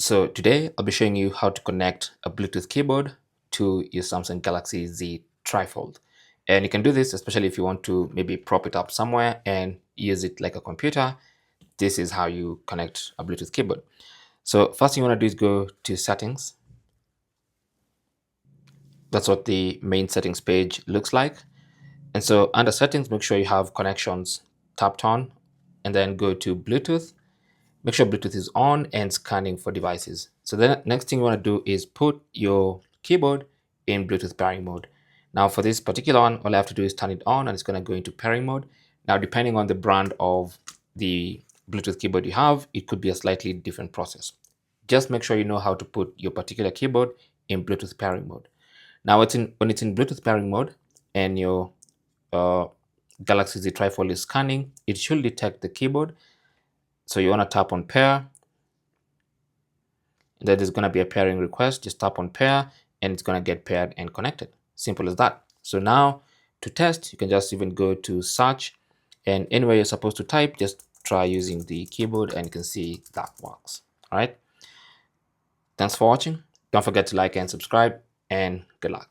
So today I'll be showing you how to connect a Bluetooth keyboard to your Samsung Galaxy Z TriFold. And you can do this especially if you want to maybe prop it up somewhere and use it like a computer. This is how you connect a Bluetooth keyboard. So first thing you want to do is go to settings. That's what the main settings page looks like. And so under settings, make sure you have connections tapped on, and then go to Bluetooth. Make sure Bluetooth is on and scanning for devices. So the next thing you want to do is put your keyboard in Bluetooth pairing mode. Now for this particular one, all I have to do is turn it on and it's going to go into pairing mode. Now, depending on the brand of the Bluetooth keyboard you have, it could be a slightly different process. Just make sure you know how to put your particular keyboard in Bluetooth pairing mode. Now when it's in Bluetooth pairing mode and your uh, Galaxy Z TriFold is scanning, it should detect the keyboard. So you want to tap on pair. Then there's going to be a pairing request. Just tap on pair and it's going to get paired and connected. Simple as that. So now to test, you can just even go to search, and anywhere you're supposed to type, just try using the keyboard and you can see that works. All right. Thanks for watching. Don't forget to like and subscribe, and good luck.